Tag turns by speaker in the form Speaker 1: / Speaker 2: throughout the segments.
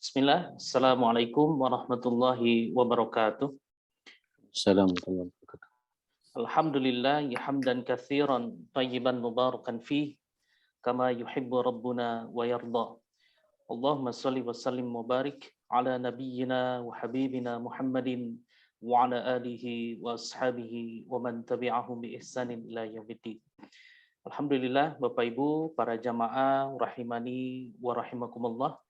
Speaker 1: Bismillah, Assalamualaikum warahmatullahi wabarakatuh.
Speaker 2: Assalamualaikum warahmatullahi wabarakatuh.
Speaker 1: Alhamdulillah, hamdan katsiran, tayyiban mubarakan fih, kama yuhibbu rabbuna wa yarda. Allahumma salli wa sallim wa barik ala nabiyyina wa habibina Muhammadin wa ala alihi wa ashabihi wa man tabi'ahum bi ihsanin ila yaumiddin. Alhamdulillah, Bapak Ibu, para jamaah rahimani wa rahimakumullah,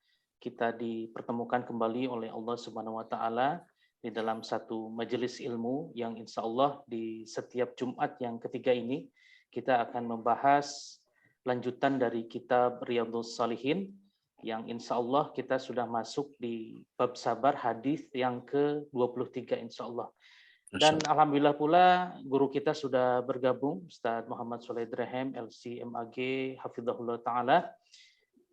Speaker 1: kita dipertemukan kembali oleh Allah Subhanahu wa taala di dalam satu majelis ilmu yang insya Allah di setiap Jumat yang ketiga ini kita akan membahas lanjutan dari kitab Riyadhus Shalihin yang insya Allah kita sudah masuk di bab sabar hadis yang ke-23 insya Allah. Dan alhamdulillah pula guru kita sudah bergabung, Ustadz Muhammad Soleh Drehem, LC-MAG, Hafizahullah Ta'ala,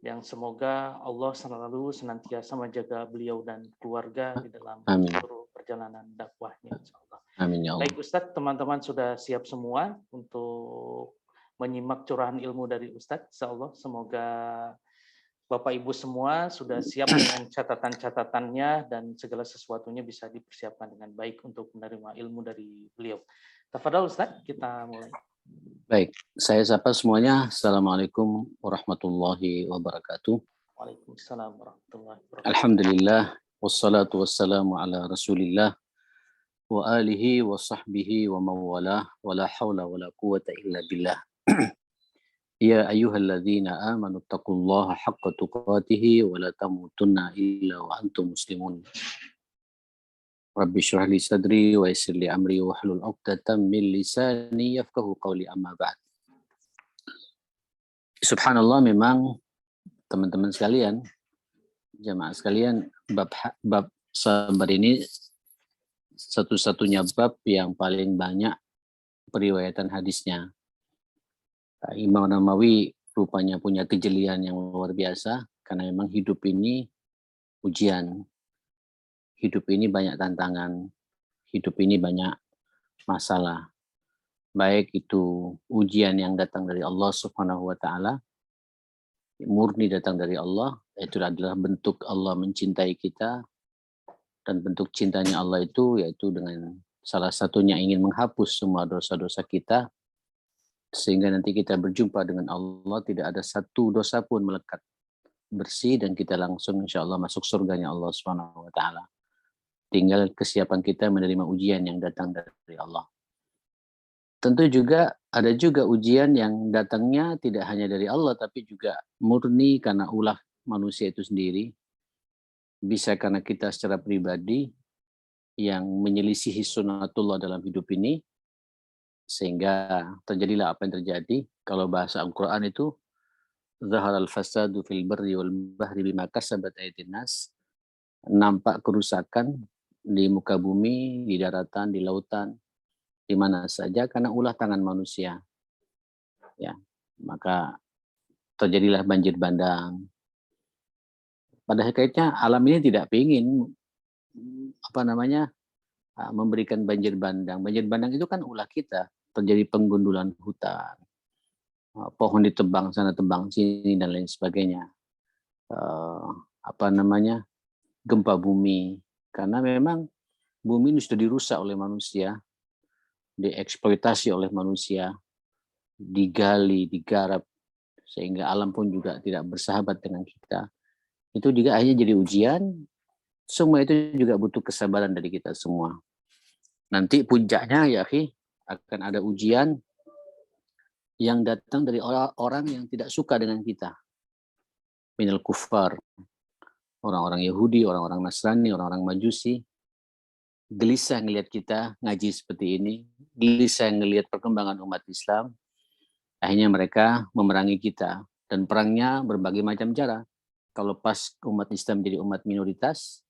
Speaker 1: yang semoga Allah selalu senantiasa menjaga beliau dan keluarga di dalam seluruh perjalanan dakwahnya, insyaallah.
Speaker 2: Amin ya Allah.
Speaker 1: Baik Ustadz, teman-teman sudah siap semua untuk menyimak curahan ilmu dari Ustadz, insyaallah. Semoga Bapak Ibu semua sudah siap dengan catatan-catatannya dan segala sesuatunya bisa dipersiapkan dengan baik untuk menerima ilmu dari beliau. Tafadhol Ustadz, kita mulai.
Speaker 2: Baik, saya sapa semuanya. Assalamualaikum warahmatullahi wabarakatuh.
Speaker 1: Waalaikumsalam warahmatullahi wabarakatuh.
Speaker 2: Alhamdulillah, wassalatu wassalamu ala rasulillah, wa alihi wa sahbihi wa mawalah, wa la hawla wa la quwata illa billah. Ya ayyuhalladzina amanu taqullaha haqqa tuqatihi wa la tamutunna illa wa antum muslimun. Rabbi shrah li sadri wa yassir li amri wa hlul 'uqdatam min lisani yafqahu qawli amma ba'd. Subhanallah, memang teman-teman sekalian, jamaah sekalian, bab sabar ini satu-satunya bab yang paling banyak periwayatan hadisnya. Imam Nawawi rupanya punya kejelian yang luar biasa karena memang hidup ini ujian. Hidup ini banyak tantangan, hidup ini banyak masalah. Baik itu ujian yang datang dari Allah Subhanahu wa taala, murni datang dari Allah, itu adalah bentuk Allah mencintai kita, dan bentuk cintanya Allah itu yaitu dengan salah satunya ingin menghapus semua dosa-dosa kita, sehingga nanti kita berjumpa dengan Allah tidak ada satu dosa pun melekat, bersih, dan kita langsung insya Allah masuk surganya Allah Subhanahu wa taala. Tinggal kesiapan kita menerima ujian yang datang dari Allah. Tentu juga ada juga ujian yang datangnya tidak hanya dari Allah, tapi juga murni karena ulah manusia itu sendiri. Bisa karena kita secara pribadi yang menyelisihi sunnatullah dalam hidup ini, sehingga terjadilah apa yang terjadi. Kalau bahasa Al-Quran itu, zaharal fasadu fil barri wal bahri bima kasabat aydin nas. Nampak kerusakan di muka bumi, di daratan, di lautan, di mana saja karena ulah tangan manusia. Ya, maka terjadilah banjir bandang. Pada hakikatnya alam ini tidak ingin memberikan banjir bandang. Banjir bandang itu kan ulah kita. Terjadi penggundulan hutan, pohon ditebang sana tebang sini dan lain sebagainya. Gempa bumi, karena memang bumi ini sudah dirusak oleh manusia, dieksploitasi oleh manusia, digali, digarap, sehingga alam pun juga tidak bersahabat dengan kita. Itu juga akhirnya jadi ujian. Semua itu juga butuh kesabaran dari kita semua. Nanti puncaknya ya akan ada ujian yang datang dari orang-orang yang tidak suka dengan kita. Minal kufar, orang-orang Yahudi, orang-orang Nasrani, orang-orang Majusi, gelisah ngelihat kita ngaji seperti ini, gelisah ngelihat perkembangan umat Islam, akhirnya mereka memerangi kita. Dan perangnya berbagai macam cara. Kalau pas umat Islam jadi umat minoritas,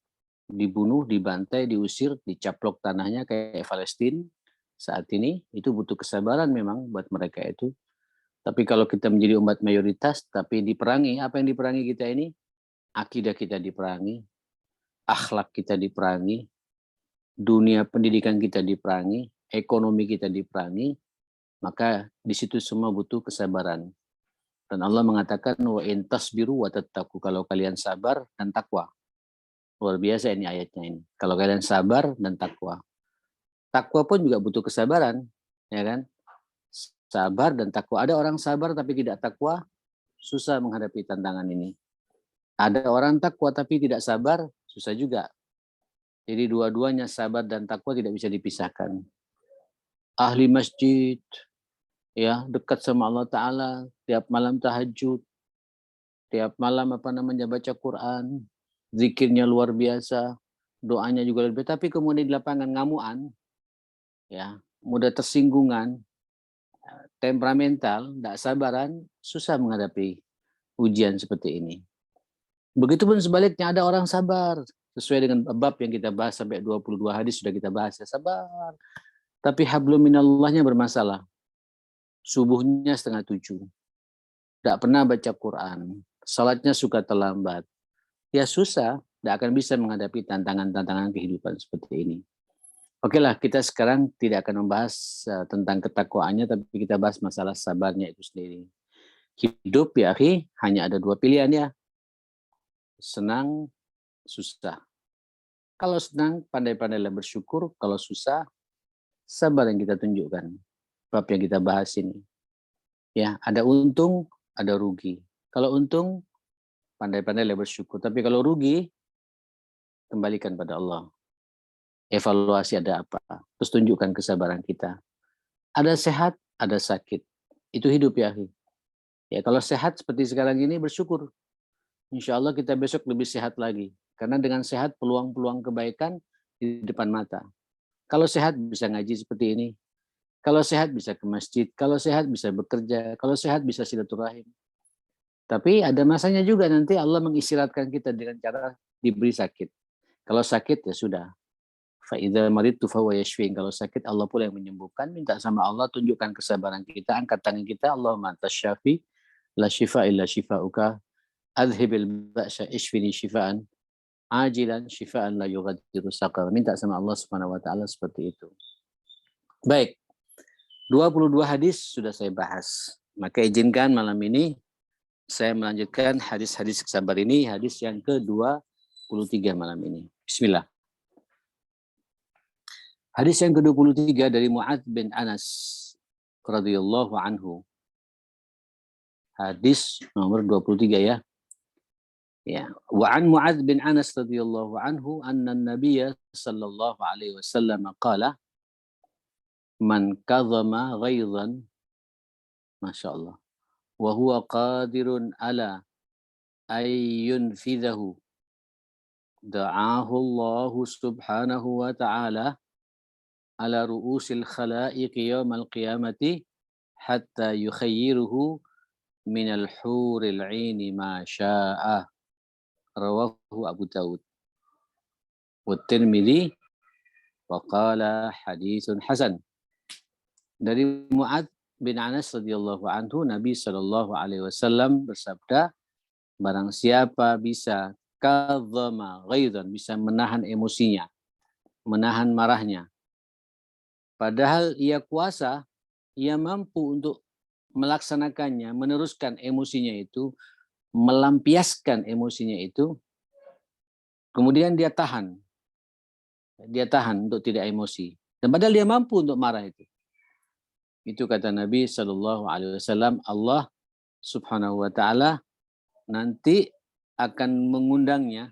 Speaker 2: dibunuh, dibantai, diusir, dicaplok tanahnya kayak Palestina saat ini, itu butuh kesabaran memang buat mereka itu. Tapi kalau kita menjadi umat mayoritas, tapi diperangi, apa yang diperangi kita ini? Akidah kita diperangi, akhlak kita diperangi, dunia pendidikan kita diperangi, ekonomi kita diperangi, maka di situ semua butuh kesabaran. Dan Allah mengatakan wa in tasbiru wa tattaqu, kalau kalian sabar dan takwa. Luar biasa ini ayatnya ini. Kalau kalian sabar dan takwa. Takwa pun juga butuh kesabaran, ya kan? Sabar dan takwa. Ada orang sabar tapi tidak takwa, susah menghadapi tantangan ini. Ada orang takwa tapi tidak sabar, susah juga. Jadi dua-duanya sabar dan takwa tidak bisa dipisahkan. Ahli masjid, ya dekat sama Allah Ta'ala, tiap malam tahajud, tiap malam baca Quran, zikirnya luar biasa, doanya juga luar biasa. Tapi kemudian di lapangan ngamuan, ya mudah tersinggungan, temperamental, tidak sabaran, susah menghadapi ujian seperti ini. Begitupun sebaliknya ada orang sabar, sesuai dengan bab yang kita bahas sampai 22 hadis sudah kita bahas, ya sabar. Tapi hablum minallahnya bermasalah. Subuhnya 6:30. Tidak pernah baca Quran. Salatnya suka terlambat. Ya susah, tidak akan bisa menghadapi tantangan-tantangan kehidupan seperti ini. Oke lah, kita sekarang tidak akan membahas tentang ketakwaannya, tapi kita bahas masalah sabarnya itu sendiri. Hidup ya akhi, hanya ada dua pilihan ya. Senang, susah. Kalau senang, pandai-pandailah bersyukur. Kalau susah, sabar yang kita tunjukkan. Bab yang kita bahas ini. Ya, ada untung, ada rugi. Kalau untung, pandai-pandailah bersyukur. Tapi kalau rugi, kembalikan pada Allah. Evaluasi ada apa. Terus tunjukkan kesabaran kita. Ada sehat, ada sakit. Itu hidup ya akhi. Ya, kalau sehat seperti sekarang ini bersyukur. Insya Allah kita besok lebih sehat lagi. Karena dengan sehat peluang-peluang kebaikan di depan mata. Kalau sehat bisa ngaji seperti ini. Kalau sehat bisa ke masjid. Kalau sehat bisa bekerja. Kalau sehat bisa silaturahim. Tapi ada masanya juga nanti Allah mengistirahatkan kita dengan cara diberi sakit. Kalau sakit ya sudah. Fa'idha maridtu fahuwa yashfin. Kalau sakit Allah pula yang menyembuhkan. Minta sama Allah tunjukkan kesabaran kita. Angkat tangan kita. Allahumma antas syafi. La shifa illa shifa'uka. Adhibil ba'sya ishfini shifa'an. Ajilan shifa'an la yughadiru saqam. Minta sama Allah Subhanahu wa taala seperti itu. Baik. 22 hadis sudah saya bahas. Maka izinkan malam ini saya melanjutkan hadis-hadis sabar ini, hadis yang ke-23 malam ini. Bismillah. Hadis yang ke-23 dari Mu'adz bin Anas radhiyallahu anhu. Hadis nomor 23 ya. Ya, wa an Mu'adz bin Anas radhiyallahu anhu anna an-nabiy sallallahu alaihi wasallam qala man kadhama ghaidhan masyaallah wa huwa qadirun ala ay yunfidhahu da'ahu Allah subhanahu wa ta'ala ala ru'usil khalaiq yawmal qiyamati hatta yukhayyiruhu minal huril 'aini ma syaa. Rawahu Abu Daud wa Tirmidzi wa qala haditsun hasan. Dari Mu'adz bin Anas radhiyallahu anhu, Nabi sallallahu alaihi wasallam bersabda, barang siapa bisa kadzama ghaidhan, bisa menahan emosinya, menahan marahnya, padahal ia kuasa, ia mampu untuk melaksanakannya, meneruskan emosinya itu, melampiaskan emosinya itu, kemudian dia tahan untuk tidak emosi, dan padahal dia mampu untuk marah itu. Itu kata Nabi Shallallahu Alaihi Wasallam, Allah Subhanahu Wa Taala nanti akan mengundangnya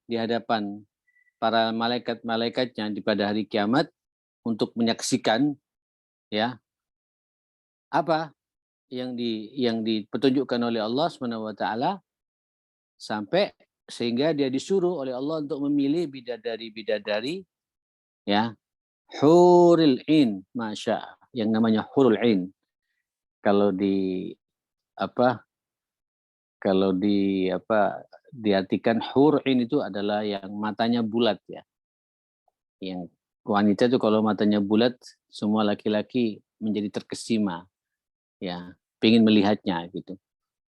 Speaker 2: di hadapan para malaikat-malaikatnya di pada hari kiamat untuk menyaksikan ya apa yang dipetunjukkan oleh Allah Subhanahu Wa Taala, sampai sehingga dia disuruh oleh Allah untuk memilih bidadari ya hurul ain, masya, yang namanya hurul ain. Kalau diartikan hur ain itu adalah yang matanya bulat ya. Yang wanita itu kalau matanya bulat, semua laki-laki menjadi terkesima. Ya, ingin melihatnya gitu.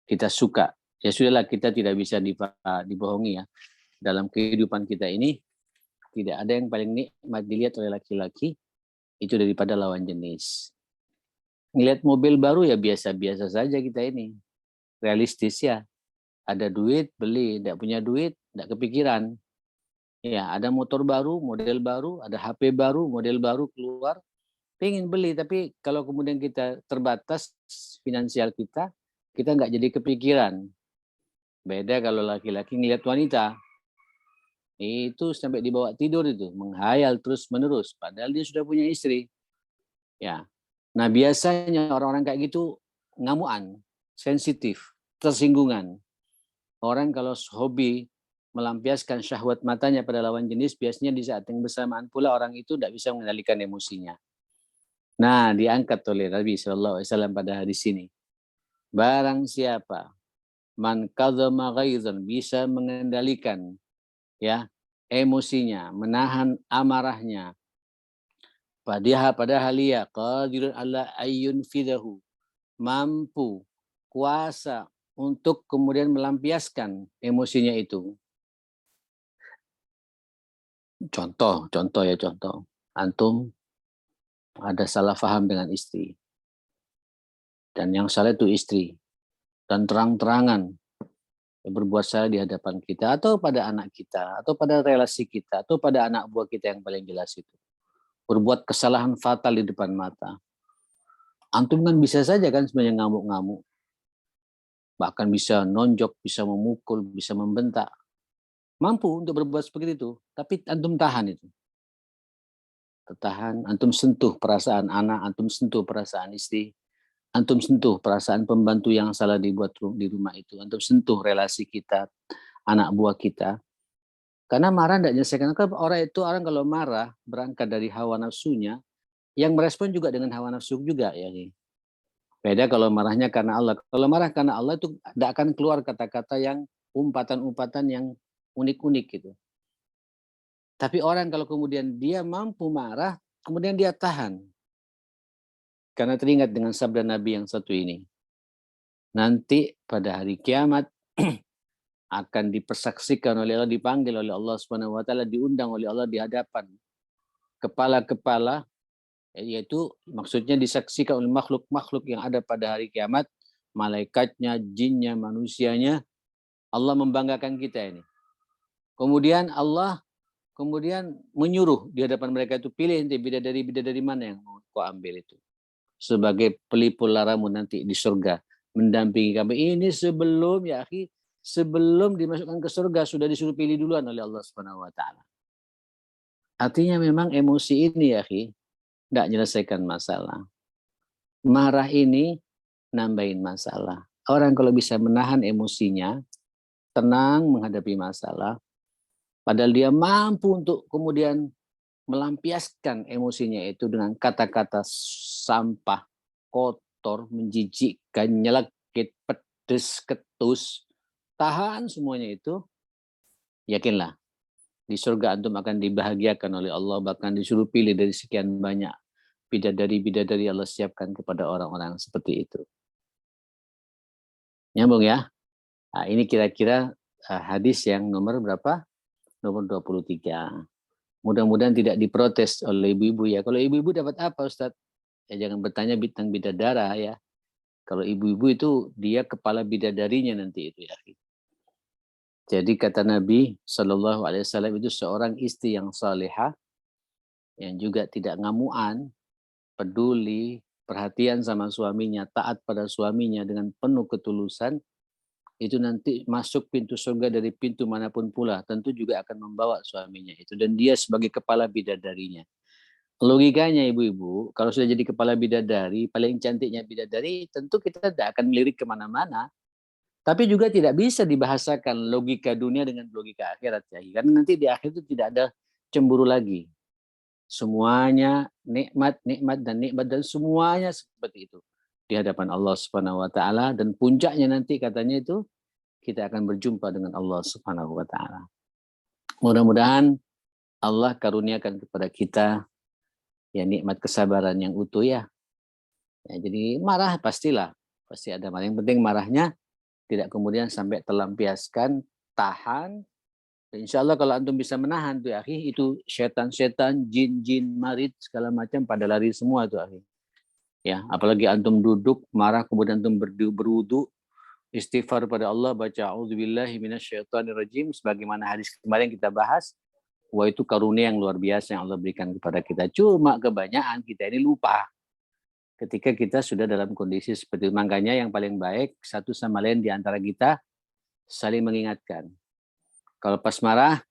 Speaker 2: Kita suka. Ya sudahlah, kita tidak bisa dibohongi ya. Dalam kehidupan kita ini tidak ada yang paling nikmat dilihat oleh laki-laki itu daripada lawan jenis. Ngelihat mobil baru ya biasa-biasa saja kita ini. Realistis ya. Ada duit, beli. Tidak punya duit, tidak kepikiran. Ya, ada motor baru, model baru, ada HP baru, model baru keluar. Pengen beli, tapi kalau kemudian kita terbatas finansial kita nggak jadi kepikiran. Beda kalau laki-laki ngelihat wanita. Itu sampai dibawa tidur itu, menghayal terus-menerus. Padahal dia sudah punya istri. Ya. Nah, biasanya orang-orang kayak gitu ngamuan, sensitif, tersinggungan. Orang kalau hobi melampiaskan syahwat matanya pada lawan jenis, biasanya di saat yang bersamaan pula orang itu tidak bisa mengendalikan emosinya. Nah, diangkat oleh Nabi SAW pada hadis ini. Barang siapa man kadzama ghaizan, bisa mengendalikan ya emosinya, menahan amarahnya, padahal ia qadirun ala ayyun fidahu, mampu, kuasa untuk kemudian melampiaskan emosinya itu. Contoh. Antum ada salah paham dengan istri. Dan yang salah itu istri. Dan terang-terangan berbuat salah di hadapan kita, atau pada anak kita, atau pada relasi kita, atau pada anak buah kita yang paling jelas itu. Berbuat kesalahan fatal di depan mata. Antum kan bisa saja kan sebenarnya ngamuk-ngamuk. Bahkan bisa nonjok, bisa memukul, bisa membentak. Mampu untuk berbuat seperti itu, tapi antum tahan itu. Tertahan, antum sentuh perasaan anak, antum sentuh perasaan istri, antum sentuh perasaan pembantu yang salah dibuat di rumah itu, antum sentuh relasi kita, anak buah kita. Karena marah tidak menyelesaikan. Orang kalau marah berangkat dari hawa nafsunya, yang merespon juga dengan hawa nafsu juga ya. Beda kalau marahnya karena Allah. Kalau marah karena Allah itu tidak akan keluar kata-kata yang umpatan-umpatan yang unik-unik gitu. Tapi orang kalau kemudian dia mampu marah, kemudian dia tahan. Karena teringat dengan sabda Nabi yang satu ini. Nanti pada hari kiamat akan dipersaksikan oleh Allah, dipanggil oleh Allah Subhanahu wa taala, diundang oleh Allah di hadapan kepala-kepala, yaitu maksudnya disaksikan oleh makhluk-makhluk yang ada pada hari kiamat, malaikatnya, jinnya, manusianya. Allah membanggakan kita ini. Kemudian Allah menyuruh di hadapan mereka itu, pilih nanti bidadari mana yang mau kau ambil itu sebagai pelipur laramu nanti di surga, mendampingi kami. Ini sebelum dimasukkan ke surga sudah disuruh pilih duluan oleh Allah Subhanahu wa taala. Artinya memang emosi ini tidak menyelesaikan masalah. Marah ini nambahin masalah. Orang kalau bisa menahan emosinya, tenang menghadapi masalah, padahal dia mampu untuk kemudian melampiaskan emosinya itu dengan kata-kata sampah, kotor, menjijikkan, nyelekit, pedes, ketus, tahan semuanya itu, yakinlah di surga antum akan dibahagiakan oleh Allah, bahkan disuruh pilih dari sekian banyak bidadari-bidadari Allah siapkan kepada orang-orang seperti itu. Nyambung ya? Nah, ini kira-kira hadis yang nomor berapa? Nomor 23. Mudah-mudahan tidak diprotes oleh ibu-ibu ya. Kalau ibu-ibu dapat apa Ustadz? Ya jangan bertanya bintang bidadara ya. Kalau ibu-ibu itu dia kepala bidadarinya nanti itu ya. Jadi kata Nabi Shallallahu Alaihi Wasallam itu seorang istri yang salihah, yang juga tidak ngamuan, peduli, perhatian sama suaminya, taat pada suaminya dengan penuh ketulusan, itu nanti masuk pintu surga dari pintu manapun pula, tentu juga akan membawa suaminya itu, dan dia sebagai kepala bidadarinya. Logikanya ibu-ibu, kalau sudah jadi kepala bidadari, paling cantiknya bidadari, tentu kita tidak akan melirik kemana-mana. Tapi juga tidak bisa dibahasakan logika dunia dengan logika akhirat ya. Karena nanti di akhir itu tidak ada cemburu lagi. Semuanya nikmat dan semuanya seperti itu di hadapan Allah Subhanahu wa taala, dan puncaknya nanti katanya itu kita akan berjumpa dengan Allah Subhanahu wa taala. Mudah-mudahan Allah karuniakan kepada kita ya nikmat kesabaran yang utuh ya. Jadi marah pasti ada marah. Yang penting marahnya tidak kemudian sampai terlampiaskan, tahan. Insya Allah kalau antum bisa menahan tuh akhi, itu setan-setan, jin-jin, marit segala macam pada lari semua tuh akhi. Ya, apalagi antum duduk marah kemudian antum berwudu, istighfar pada Allah, baca a'udzubillahi minasyaitonirrajim, sebagaimana hadis kemarin kita bahas. Wah, itu karunia yang luar biasa yang Allah berikan kepada kita. Cuma kebanyakan kita ini lupa ketika kita sudah dalam kondisi seperti itu. Makanya yang paling baik satu sama lain di antara kita saling mengingatkan. Kalau pas marah,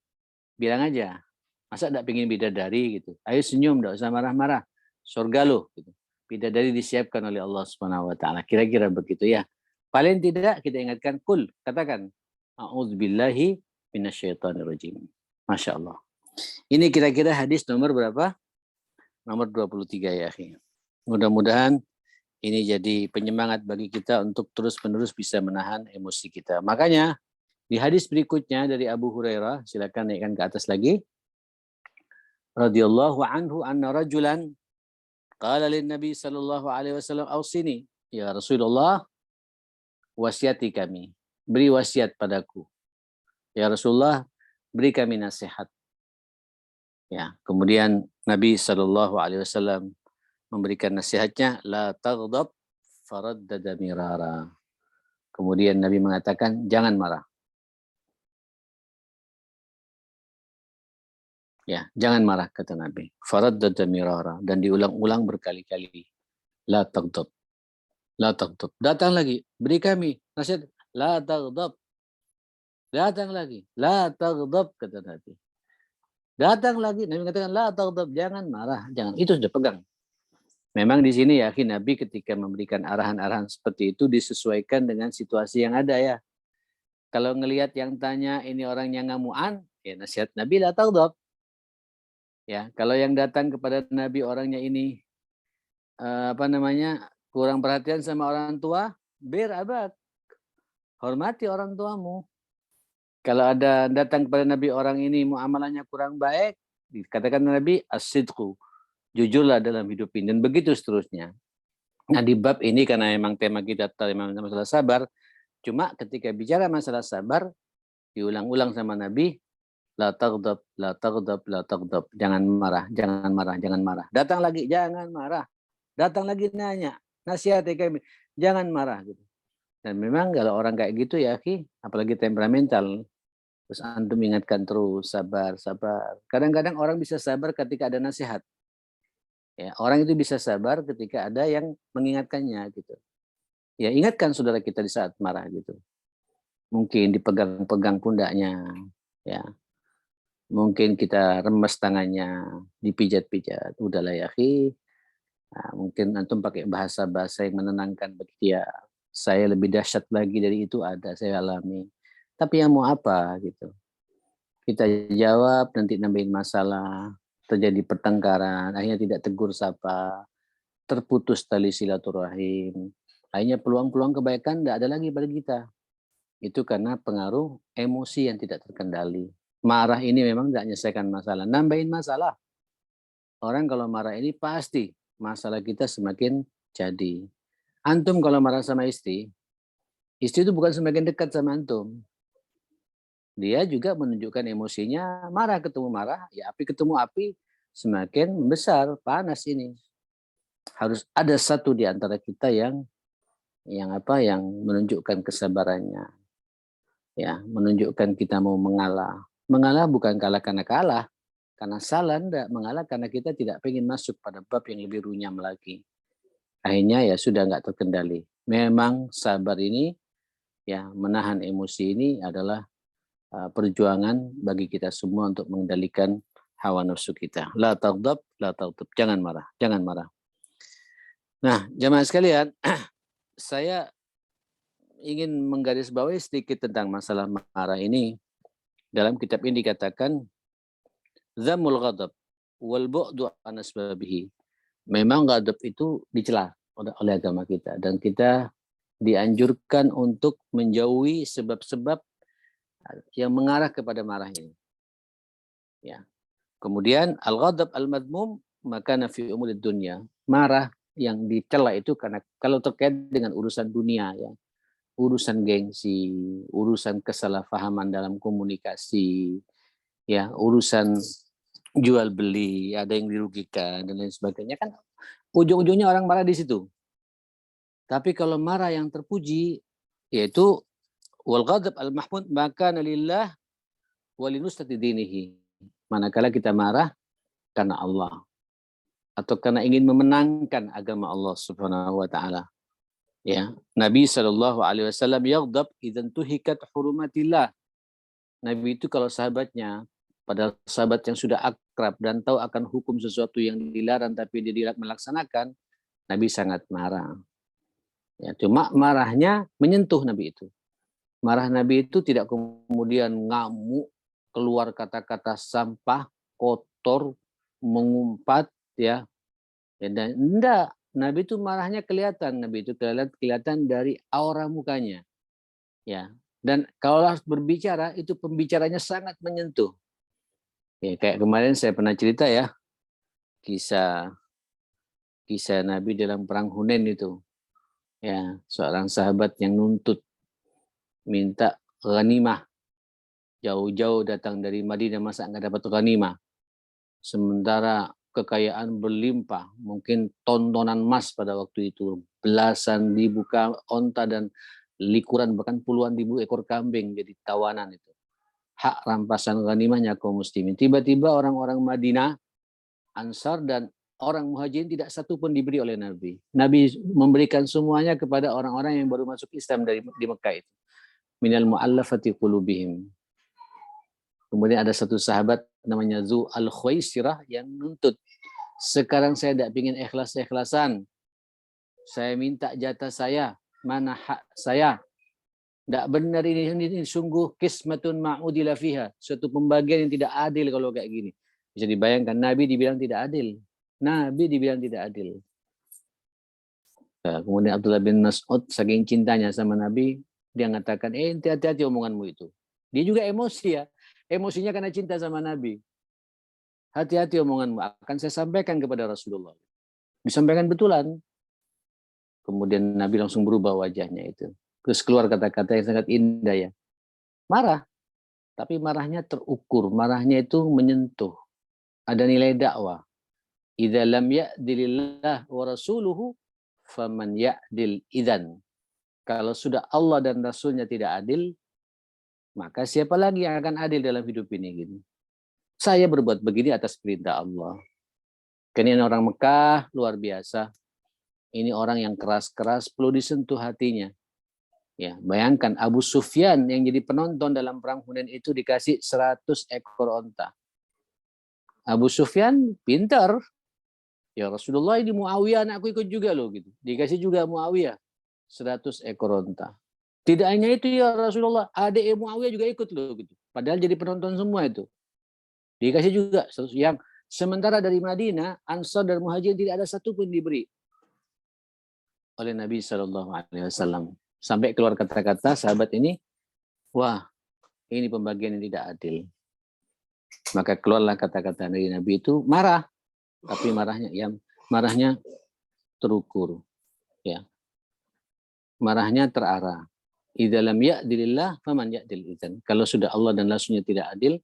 Speaker 2: bilang aja, masa tidak pengen bidadari gitu. Ayo senyum, tidak usah marah-marah. Surga loh. Gitu. Bidadari disiapkan oleh Allah Subhanahu Wa Taala. Kira-kira begitu ya. Paling tidak kita ingatkan, kul, katakan, a'udzubillahi minasyaitonirrajim. Masya Allah. Ini kira-kira hadis nomor berapa? Nomor 23 ya. Mudah-mudahan ini jadi penyemangat bagi kita untuk terus-menerus bisa menahan emosi kita. Makanya di hadis berikutnya dari Abu Hurairah, silakan naikkan ke atas lagi. Radhiyallahu anhu anna rajulan qala lin Nabi sallallahu alaihi wasallam ausini ya Rasulullah, wasiati kami, beri wasiat padaku. Ya Rasulullah, beri kami nasihat. Ya, kemudian Nabi sallallahu alaihi wasallam memberikan nasihatnya, la taghdab faraddada mirara. Kemudian Nabi mengatakan, jangan marah. Ya, jangan marah, kata Nabi. Faraddada mirara, dan diulang-ulang berkali-kali. La taghdab. La taghdab. Datang lagi, beri kami nasihat, la taghdab. Datang lagi, la taghdab, kata Nabi. Datang lagi, Nabi mengatakan, la taghdab, jangan marah, jangan. Itu sudah pegang. Memang di sini ya, Nabi ketika memberikan arahan-arahan seperti itu disesuaikan dengan situasi yang ada ya. Kalau ngelihat yang tanya ini orangnya ngamuan, ya nasihat Nabi la taghdab. Ya, kalau yang datang kepada Nabi orangnya ini kurang perhatian sama orang tua, bir abak, hormati orang tuamu. Kalau ada datang kepada Nabi orang ini muamalahnya kurang baik, dikatakan Nabi as-sidqu, jujurlah dalam hidup ini, dan begitu seterusnya. Nah di bab ini karena memang tema kita masalah sabar, cuma ketika bicara masalah sabar diulang-ulang sama Nabi, la taghdab, la taghdab, la taghdab, jangan marah, jangan marah, jangan marah. Datang lagi, jangan marah. Datang lagi nanya, nasihat kami, jangan marah gitu. Dan memang kalau orang kayak gitu ya, apalagi temperamental, terus antum ingatkan terus, sabar, sabar. Kadang-kadang orang bisa sabar ketika ada nasihat. Ya, orang itu bisa sabar ketika ada yang mengingatkannya gitu. Ya, ingatkan saudara kita di saat marah gitu. Mungkin dipegang-pegang pundaknya, ya. Mungkin kita remes tangannya, dipijat-pijat. Udahlah ya, Nah, mungkin antum pakai bahasa-bahasa yang menenangkan bagi dia. Saya lebih dahsyat lagi dari itu ada, saya alami. Tapi yang mau apa gitu. Kita jawab nanti nambahin masalah, terjadi pertengkaran, akhirnya tidak tegur sapa, terputus tali silaturahim. Akhirnya peluang-peluang kebaikan tidak ada lagi pada kita. Itu karena pengaruh emosi yang tidak terkendali. Marah ini memang tidak menyelesaikan masalah, nambahin masalah. Orang kalau marah ini pasti masalah kita semakin jadi. Antum kalau marah sama istri itu bukan semakin dekat sama antum. Dia juga menunjukkan emosinya, marah ketemu marah, ya api ketemu api, semakin membesar, panas ini. Harus ada satu di antara kita yang menunjukkan kesabarannya. Ya, menunjukkan kita mau mengalah. Mengalah bukan kalah karena salah enggak, mengalah karena kita tidak ingin masuk pada bab yang lebih runyam lagi. Akhirnya ya sudah enggak terkendali. Memang sabar ini, ya menahan emosi ini adalah perjuangan bagi kita semua untuk mengendalikan hawa nafsu kita. La taghdab, la taghdab. Jangan marah, jangan marah. Nah, jamaah sekalian, saya ingin menggarisbawahi sedikit tentang masalah marah ini. Dalam kitab ini dikatakan Zammul ghadab wal bu'du an asbabihi. Memang ghadab itu dicela oleh agama kita dan kita dianjurkan untuk menjauhi sebab-sebab yang mengarah kepada marah ini. Ya. Kemudian al-ghadab al-madmum maka fi umurid dunya. Marah yang dicela itu karena kalau terkait dengan urusan dunia ya. Urusan gengsi, urusan kesalahpahaman dalam komunikasi, ya, urusan jual beli, ada yang dirugikan dan lain sebagainya kan ujung-ujungnya orang marah di situ. Tapi kalau marah yang terpuji yaitu wal ghadab al mahmud maka lillah wa linusrati dinihi. Manakala kita marah karena Allah atau karena ingin memenangkan agama Allah Subhanahu wa taala. Ya, Nabi sallallahu alaihi wasallam yaghdab idzan tuhikat hurumatillah. Nabi itu kalau sahabatnya, pada sahabat yang sudah akrab dan tahu akan hukum sesuatu yang dilarang tapi dia tidak melaksanakan, Nabi sangat marah. Ya, cuma marahnya menyentuh Nabi itu. Marah Nabi itu tidak kemudian ngamuk, keluar kata-kata sampah, kotor, mengumpat, ya. Dan enggak, Nabi itu marahnya kelihatan. Nabi itu kelihatan dari aura mukanya. Ya. Dan kalau harus berbicara, itu pembicaranya sangat menyentuh. Ya, kayak kemarin saya pernah cerita ya, kisah Nabi dalam perang Hunain itu. Ya, seorang sahabat yang nuntut minta ghanimah. Jauh-jauh datang dari Madinah, masa nggak dapat ghanimah. Sementara kekayaan berlimpah, mungkin tontonan emas pada waktu itu, belasan ribu onta dan likuran bahkan puluhan ribu ekor kambing jadi tawanan itu. Hak rampasan ghanimahnya kaum muslimin. Tiba-tiba orang-orang Madinah, Ansar dan orang Muhajirin tidak satu pun diberi oleh Nabi. Nabi memberikan semuanya kepada orang-orang yang baru masuk Islam di Mekah itu. Minal mu'allafati qulubihim. Kemudian ada satu sahabat namanya Zu Al-Khuwaisirah yang nuntut. Sekarang saya tidak ingin ikhlas-ikhlasan. Saya minta jatah saya. Mana hak saya? Tidak benar ini sungguh kismatun ma'udila fiha. Suatu pembagian yang tidak adil kalau kayak gini. Bisa dibayangkan Nabi dibilang tidak adil. Nabi dibilang tidak adil. Nah, kemudian Abdullah bin Mas'ud saking cintanya sama Nabi, dia mengatakan, hati-hati omonganmu itu. Dia juga emosi ya. Emosinya karena cinta sama Nabi. Hati-hati omonganmu, akan saya sampaikan kepada Rasulullah. Disampaikan betulan. Kemudian Nabi langsung berubah wajahnya itu. Terus keluar kata-kata yang sangat indah ya. Marah. Tapi marahnya terukur. Marahnya itu menyentuh. Ada nilai dakwah. Idza lam ya'dilillah wa rasuluhu faman ya'dil idzan. Kalau sudah Allah dan Rasulnya tidak adil, maka siapa lagi yang akan adil dalam hidup ini? Gitu. Saya berbuat begini atas perintah Allah. Karena orang Mekah luar biasa. Ini orang yang keras-keras, perlu disentuh hatinya. Ya, bayangkan Abu Sufyan yang jadi penonton dalam perang Hunain itu dikasih 100 ekor onta. Abu Sufyan pintar. Ya Rasulullah, ini Muawiyah anakku ikut juga loh gitu. Dikasih juga Muawiyah 100 ekor onta. Tidak hanya itu ya Rasulullah, adik Muawiyah juga ikut loh gitu. Padahal jadi penonton semua itu. Dikasih juga yang sementara dari Madinah, Ansar dan Muhajirin tidak ada satu pun diberi oleh Nabi SAW. Sampai keluar kata-kata sahabat ini, wah ini pembagian yang tidak adil. Maka keluarlah kata-kata dari Nabi itu marah, tapi marahnya terukur, ya, marahnya terarah. Idza lam ya'dilillah faman ya'dil idzan. Kalau sudah Allah dan Rasulnya tidak adil,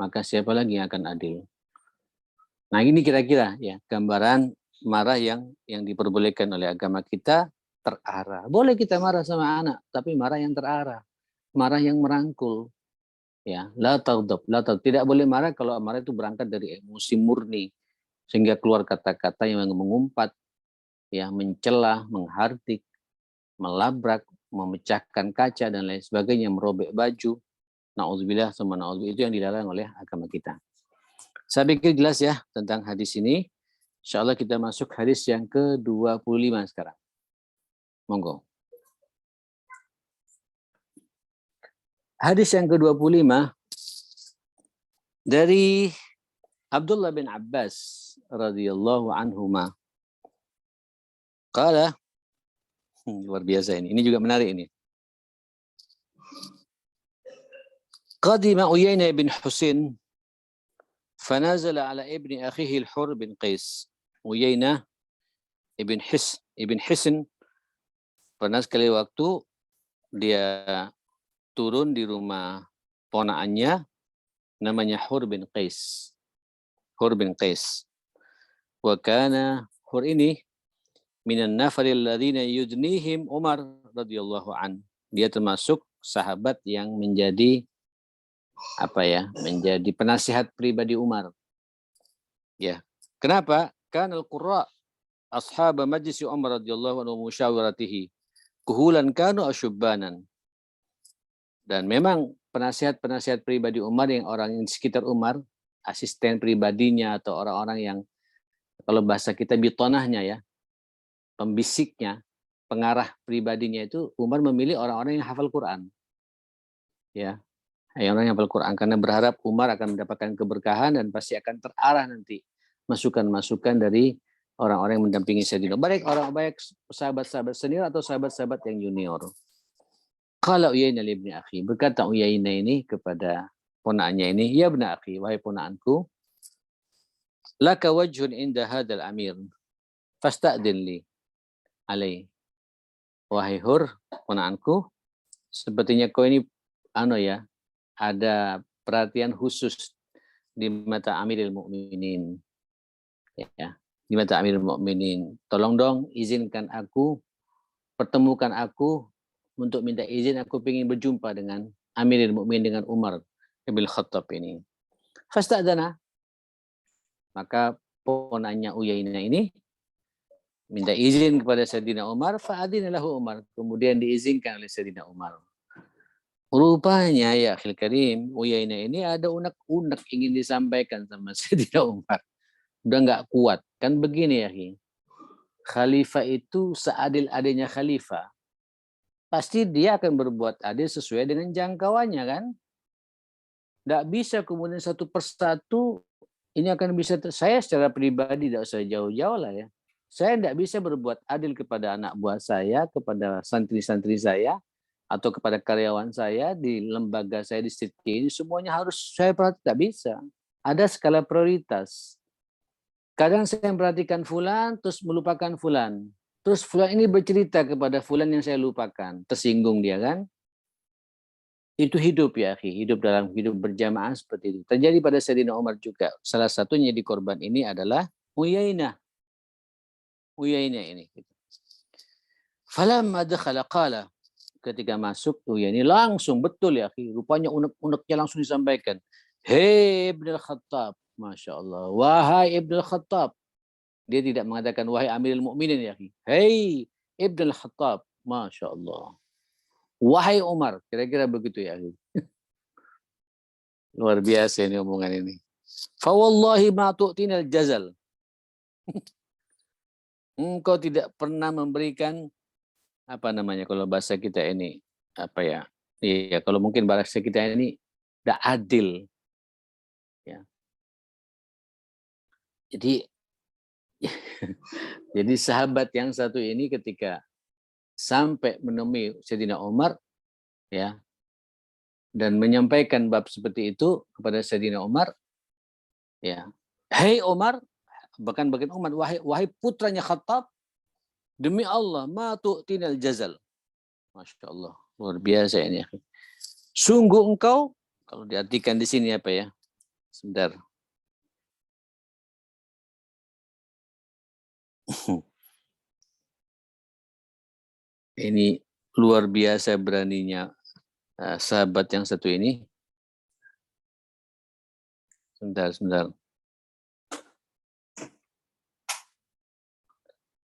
Speaker 2: maka siapa lagi yang akan adil? Nah, ini kira-kira ya gambaran marah yang diperbolehkan oleh agama kita terarah. Boleh kita marah sama anak, tapi marah yang terarah. Marah yang merangkul. Ya, la taghdab, tidak boleh marah kalau marah itu berangkat dari emosi murni sehingga keluar kata-kata yang mengumpat, ya, mencela, menghardik, melabrak, memecahkan kaca dan lain sebagainya, merobek baju. Nauzubillah sama nauzubillah, itu yang dilarang oleh agama kita. Saya pikir jelas ya tentang hadis ini. Insyaallah kita masuk hadis yang ke-25 sekarang. Monggo. Hadis yang ke-25 dari Abdullah bin Abbas radhiyallahu anhuma. Qala, luar biasa ini. Ini juga menarik ini. Qadima Uyainah bin Husain fanazala ala ibni akhihi al-Hur bin Qais. Uyainah ibn Hisn pernah sekali waktu dia turun di rumah ponaannya namanya Hur bin Qais. Hur bin Qais. Wa kana Hur ini minan nafaril ladzina yudnihim Umar radhiyallahu an. Dia termasuk sahabat yang menjadi menjadi penasihat pribadi Umar. Ya. Kenapa? Kan al-qurra ashab majlis Umar radhiyallahu anhu musyawaratihi kuhulan kanu asyubbanan. Dan memang penasihat-penasihat pribadi Umar yang orang di sekitar Umar, asisten pribadinya atau orang-orang yang kalau bahasa kita bitonahnya ya, pembisiknya, pengarah pribadinya itu Umar memilih orang-orang yang hafal Quran. Ya, yang orang yang hafal Quran karena berharap Umar akan mendapatkan keberkahan dan pasti akan terarah nanti masukan-masukan dari orang-orang yang mendampingi Sayyidina. Baik sahabat-sahabat senior atau sahabat-sahabat yang junior. Kalau Uyainah ibni akhi, berkata Uyainah ini kepada ponakannya ini, ya ibni akhi, wahai ponakanku, laka wajhun inda hadal amir, fasta'din li alai. Wahai Hur, ponakanku, sepertinya kau ini ada perhatian khusus di mata Amirul Mukminin. Ya, di mata Amirul Mukminin. Tolong dong izinkan aku, pertemukan aku untuk minta izin, aku ingin berjumpa dengan Amirul Mukminin, dengan Umar bin Khattab ini. Fasta'dana. Maka ponanya Uyainah ini minta izin kepada Sayyidina Umar, fa'adina lahu Umar. Kemudian diizinkan oleh Sayyidina Umar. Rupanya ya akhil karim, Uyainah ini ada unek-unek ingin disampaikan sama Sayyidina Umar. Udah nggak kuat. Kan begini ya, khalifah itu seadil-adilnya khalifah. Pasti dia akan berbuat adil sesuai dengan jangkauannya kan. Nggak bisa kemudian satu persatu ini akan bisa. Saya secara pribadi tidak usah jauh-jauh lah ya. Saya tidak bisa berbuat adil kepada anak buah saya, kepada santri-santri saya, atau kepada karyawan saya di lembaga saya di Street ini. Semuanya harus saya perhatikan. Tidak bisa. Ada skala prioritas. Kadang saya memperhatikan fulan, terus melupakan fulan. Terus fulan ini bercerita kepada fulan yang saya lupakan. Tersinggung dia kan. Itu hidup ya, hidup dalam hidup berjamaah seperti itu. Terjadi pada Sayyidina Umar juga. Salah satunya di korban ini adalah Uyainah. Uyainah ini. Falamma dakhala qala. Ketika masuk Uyainah langsung betul ya, rupanya unek-uneknya langsung disampaikan. Hei Ibn al-Khattab. Masya Allah. Wahai Ibn al-Khattab. Dia tidak mengatakan wahai Amirul Mukminin ya. Hei Ibn al-Khattab. Masya Allah. Wahai Umar. Kira-kira begitu ya. Luar biasa ini omongan ini. Fa wallahi ma tu'tina al-jazal. Engkau tidak pernah memberikan kalau bahasa kita ini Iya, kalau mungkin bahasa kita ini tidak adil. Ya. Jadi sahabat yang satu ini ketika sampai menemui Sayyidina Umar ya dan menyampaikan bab seperti itu kepada Sayyidina Umar ya. Hei Umar, bahkan Umar, wahai putranya Khattab, demi Allah ma tu'tinal jazal. Masya Allah, luar biasa ini. Sungguh engkau, kalau diartikan di sini apa ya? Sebentar. Ini luar biasa beraninya sahabat yang satu ini. Sebentar.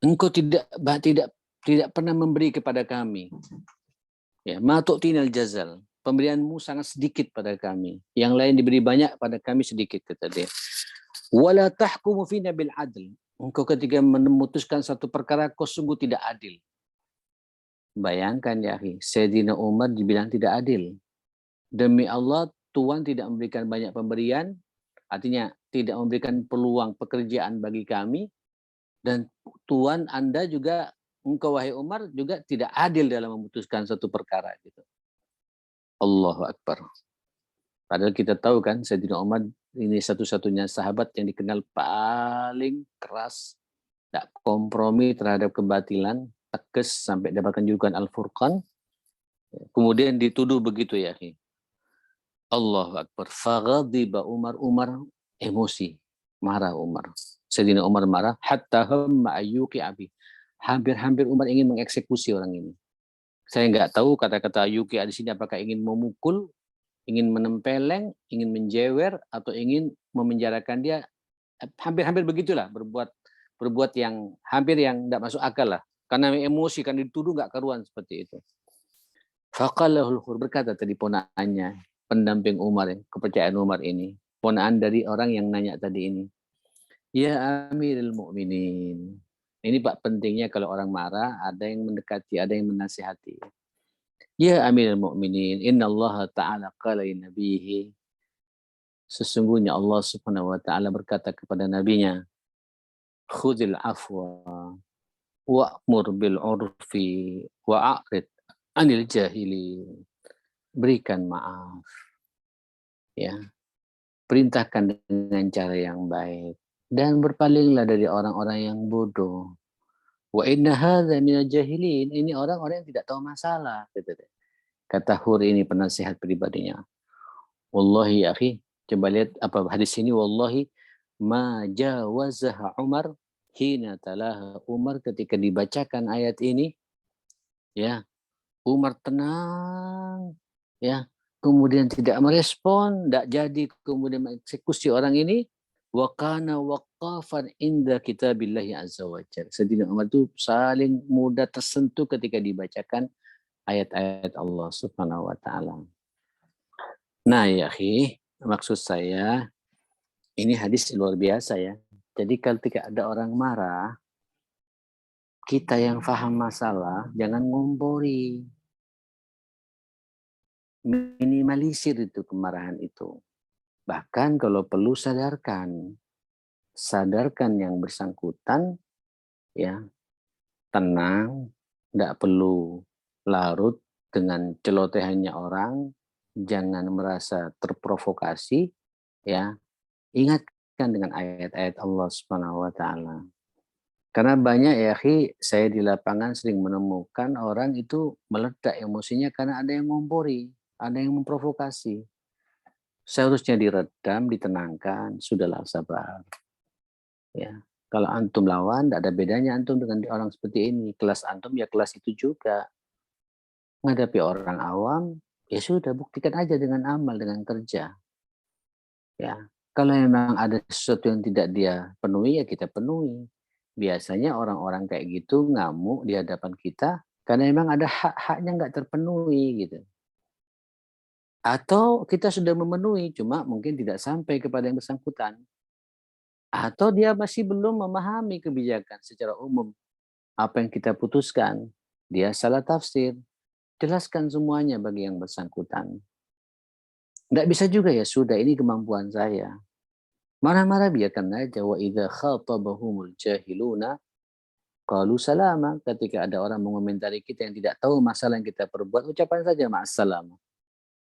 Speaker 2: Engkau tidak pernah memberi kepada kami. Ya, ma tu'tinal jazal. Pemberianmu sangat sedikit pada kami. Yang lain diberi banyak, pada kami sedikit, kata dia. Wala tahkumu fina bil adl. Engkau ketika memutuskan satu perkara, kau sungguh tidak adil. Bayangkan ya, Sayyidina Umar dibilang tidak adil. Demi Allah, Tuhan tidak memberikan banyak pemberian, artinya tidak memberikan peluang pekerjaan bagi kami, dan Tuhan Anda juga, engkau wahai Umar, juga tidak adil dalam memutuskan satu perkara. Gitu. Allahu Akbar. Padahal kita tahu kan, Sayyidina Umar ini satu-satunya sahabat yang dikenal paling keras, tidak kompromi terhadap kebatilan, tegas sampai dapatkan julukan Al-Furqan. Kemudian dituduh begitu ya. Allahu Akbar. Faghadiba Umar emosi, marah Umar. Sayyidina Umar marah, hatta hamma ayyuki abi. Hampir-hampir Umar ingin mengeksekusi orang ini. Saya nggak tahu kata-kata Yuki di sini apakah ingin memukul, ingin menempeleng, ingin menjewer, atau ingin memenjarakan dia. Hampir-hampir begitulah, berbuat yang hampir yang tidak masuk akal lah. Karena emosi, kan dituduh nggak karuan seperti itu. Faqalahul khur, berkata tadi ponaannya, pendamping Umar, kepercayaan Umar ini, ponaan dari orang yang nanya tadi ini. Ya Amirul Mukminin. Ini Pak pentingnya kalau orang marah, ada yang mendekati, ada yang menasihati. Ya Amirul Mukminin, innallaha ta'ala qala li nabihi. Sesungguhnya Allah Subhanahu wa taala berkata kepada nabinya, khudil afwa wa'mur bil urfi wa'rid anil jahilin. Berikan maaf, ya. Perintahkan dengan cara yang baik dan berpalinglah dari orang-orang yang bodoh. Wa inna hadza minal jahilin. Ini orang-orang yang tidak tahu masalah. Kata Hur ini penasihat pribadinya. Wallahi ya akhi, coba lihat apa hadis ini. Wallahi ma jawazaha Umar hina talaha. Umar ketika dibacakan ayat ini, ya, Umar tenang, ya, kemudian tidak merespon, tidak jadi kemudian mengeksekusi orang ini. Wa kana waqafan inda kitabillahi azza wa jalla. Sayyidina Umar itu saling mudah tersentuh ketika dibacakan ayat-ayat Allah Subhanahu wa taala. Nah, ya akhi, maksud saya ini hadis luar biasa ya. Jadi ketika ada orang marah, kita yang paham masalah jangan ngompori. Minimalisir itu kemarahan itu. Bahkan kalau perlu sadarkan yang bersangkutan, ya, tenang, tidak perlu larut dengan celotehannya orang, jangan merasa terprovokasi, ya. Ingatkan dengan ayat-ayat Allah Subhanahu wa taala. Karena banyak ya, saya di lapangan sering menemukan orang itu meledak emosinya karena ada yang ngompori, ada yang memprovokasi. Seharusnya diredam, ditenangkan, sudahlah sabar. Ya, kalau antum lawan, tidak ada bedanya antum dengan orang seperti ini. Kelas antum ya kelas itu juga. Menghadapi orang awam, ya sudah buktikan aja dengan amal, dengan kerja. Ya, kalau memang ada sesuatu yang tidak dia penuhi, ya kita penuhi. Biasanya orang-orang kayak gitu ngamuk di hadapan kita karena memang ada hak-haknya nggak terpenuhi gitu. Atau kita sudah memenuhi, cuma mungkin tidak sampai kepada yang bersangkutan. Atau dia masih belum memahami kebijakan secara umum. Apa yang kita putuskan, dia salah tafsir. Jelaskan semuanya bagi yang bersangkutan. Tidak bisa juga ya, sudah ini kemampuan saya. Marah-marah biarkan aja. Wa idza khatabahumul jahiluna qalu salama. Ketika ada orang mengomentari kita yang tidak tahu masalah yang kita perbuat, ucapan saja ma'assalam.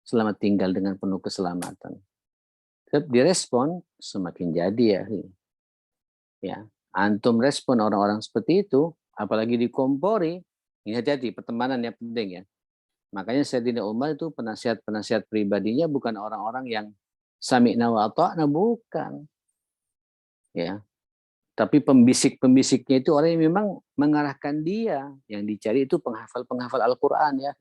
Speaker 2: Selamat tinggal dengan penuh keselamatan. Tetap direspon, semakin jadi ya. Ya, antum respon orang-orang seperti itu, apalagi dikompori, ini hati-hati, pertemanan yang penting ya. Makanya Sayyidina Umar itu penasihat-penasihat pribadinya bukan orang-orang yang sami'na wa ata'na, bukan. Ya, tapi pembisik-pembisiknya itu orang yang memang mengarahkan dia. Yang dicari itu penghafal-penghafal Al-Quran ya.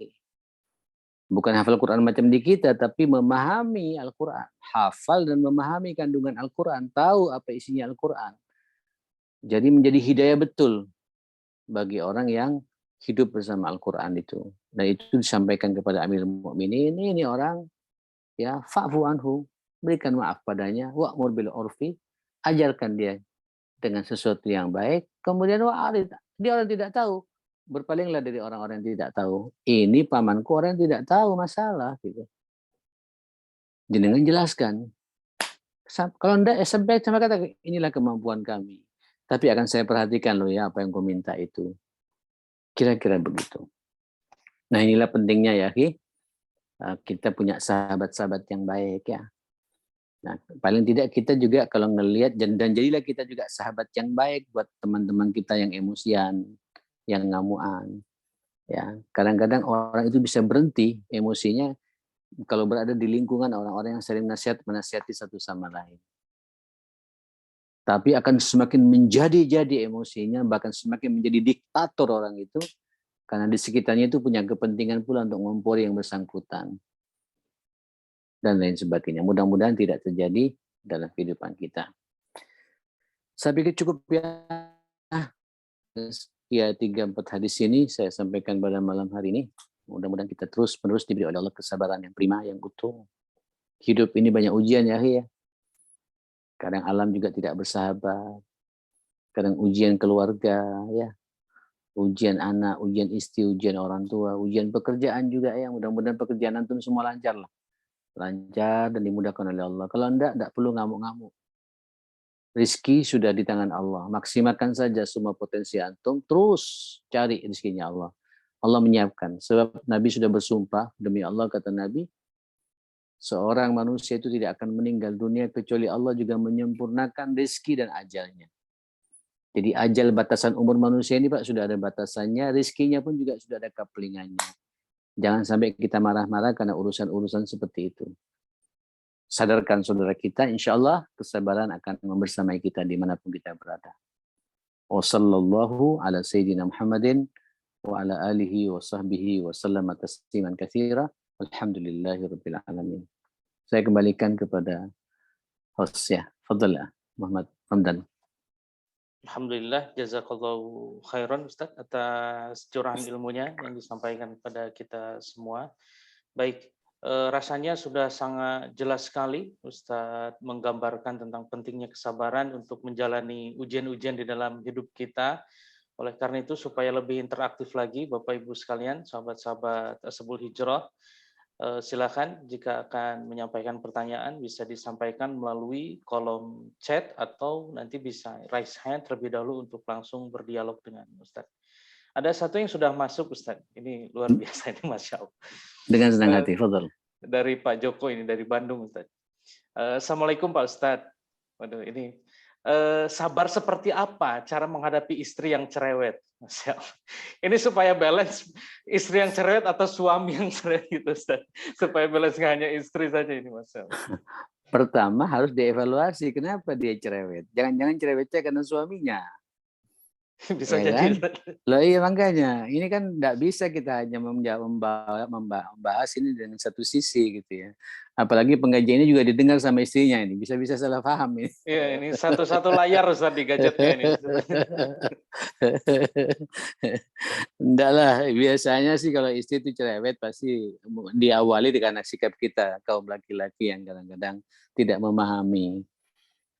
Speaker 2: Bukan hafal Quran macam di kita, tapi memahami Al-Quran. Hafal dan memahami kandungan Al-Quran. Tahu apa isinya Al-Quran. Jadi menjadi hidayah betul bagi orang yang hidup bersama Al-Quran itu. Dan itu disampaikan kepada Amirul Mukminin, ini orang, ya, fa'fu anhu, berikan maaf padanya, wa'mur bil urfi, ajarkan dia dengan sesuatu yang baik, kemudian wa'arid, dia orang tidak tahu, berpalinglah dari orang-orang yang tidak tahu. Ini pamanku orang yang tidak tahu masalah gitu. Jenengan jelaskan. Kalau enggak, ya sampai kata inilah kemampuan kami. Tapi akan saya perhatikan loh ya apa yang kau minta itu. Kira-kira begitu. Nah inilah pentingnya ya, kita punya sahabat-sahabat yang baik ya. Nah paling tidak kita juga kalau ngelihat dan jadilah kita juga sahabat yang baik buat teman-teman kita yang emosian, yang ngamuan. Ya, kadang-kadang orang itu bisa berhenti emosinya kalau berada di lingkungan orang-orang yang sering menasihati satu sama lain. Tapi akan semakin menjadi-jadi emosinya, bahkan semakin menjadi diktator orang itu Karena di sekitarnya itu punya kepentingan pula untuk ngompori yang bersangkutan. Dan lain sebagainya. Mudah-mudahan tidak terjadi dalam kehidupan kita. Saya pikir cukup ya. Ya 3-4 hadis ini saya sampaikan pada malam hari ini. Mudah-mudahan kita terus-menerus diberi oleh Allah kesabaran yang prima, yang utuh. Hidup ini banyak ujian ya, ya. Kadang alam juga tidak bersahabat. Kadang ujian keluarga, ya. Ujian anak, ujian istri, ujian orang tua, ujian pekerjaan juga ya. Mudah-mudahan pekerjaan antum semua lancar lah. Lancar dan dimudahkan oleh Allah. Kalau enggak perlu ngamuk-ngamuk. Rizki sudah di tangan Allah. Maksimalkan saja semua potensi antum. Terus cari rizkinya Allah. Allah menyiapkan. Sebab Nabi sudah bersumpah. Demi Allah kata Nabi. Seorang manusia itu tidak akan meninggal dunia. Kecuali Allah juga menyempurnakan rizki dan ajalnya. Jadi ajal batasan umur manusia ini Pak sudah ada batasannya. Rizkinya pun juga sudah ada kaplingannya. Jangan sampai kita marah-marah karena urusan-urusan seperti itu. Sadarkan saudara kita, insya Allah kesabaran akan membersamai kita dimanapun kita berada. Wa sallallahu ala sayyidina Muhammadin wa ala alihi wa sahbihi wa sallama tasliman katsira. Alhamdulillahi rabbil alamin. Saya kembalikan kepada host ya. Fadhal ya, Muhammad Hamdan.
Speaker 1: Alhamdulillah, jazakallahu khairan Ustaz atas curahan ilmunya yang disampaikan kepada kita semua. Baik, rasanya sudah sangat jelas sekali Ustadz menggambarkan tentang pentingnya kesabaran untuk menjalani ujian-ujian di dalam hidup kita. Oleh karena itu, supaya lebih interaktif lagi Bapak Ibu sekalian, sahabat-sahabat Ashabul Hijrah, silakan jika akan menyampaikan pertanyaan bisa disampaikan melalui kolom chat atau nanti bisa raise hand terlebih dahulu untuk langsung berdialog dengan Ustadz. Ada satu yang sudah masuk Ustadz, ini luar biasa ini Masya Allah.
Speaker 2: Dengan senang hati, fadhal.
Speaker 1: Dari Pak Joko ini, dari Bandung Ustadz. Assalamualaikum Pak Ustadz. Waduh ini, sabar seperti apa cara menghadapi istri yang cerewet? Masya Allah. Ini supaya balance istri yang cerewet atau suami yang cerewet gitu Ustadz. Supaya balance nggak hanya istri saja ini Masya Allah.
Speaker 2: Pertama harus dievaluasi kenapa dia cerewet. Jangan-jangan cerewetnya karena suaminya.
Speaker 1: Bisa
Speaker 2: Ya
Speaker 1: jadi.
Speaker 2: kan? Loh iya makanya, ini kan tidak bisa kita hanya membahas ini dengan satu sisi gitu ya. Apalagi pengajian ini juga didengar sama istrinya ini, bisa-bisa salah paham ini.
Speaker 1: Iya, ini satu-satu layar Ustaz di gadgetnya ini.
Speaker 2: Enggak lah, biasanya sih kalau istri itu cerewet pasti diawali dengan sikap kita, kaum laki-laki yang kadang-kadang tidak memahami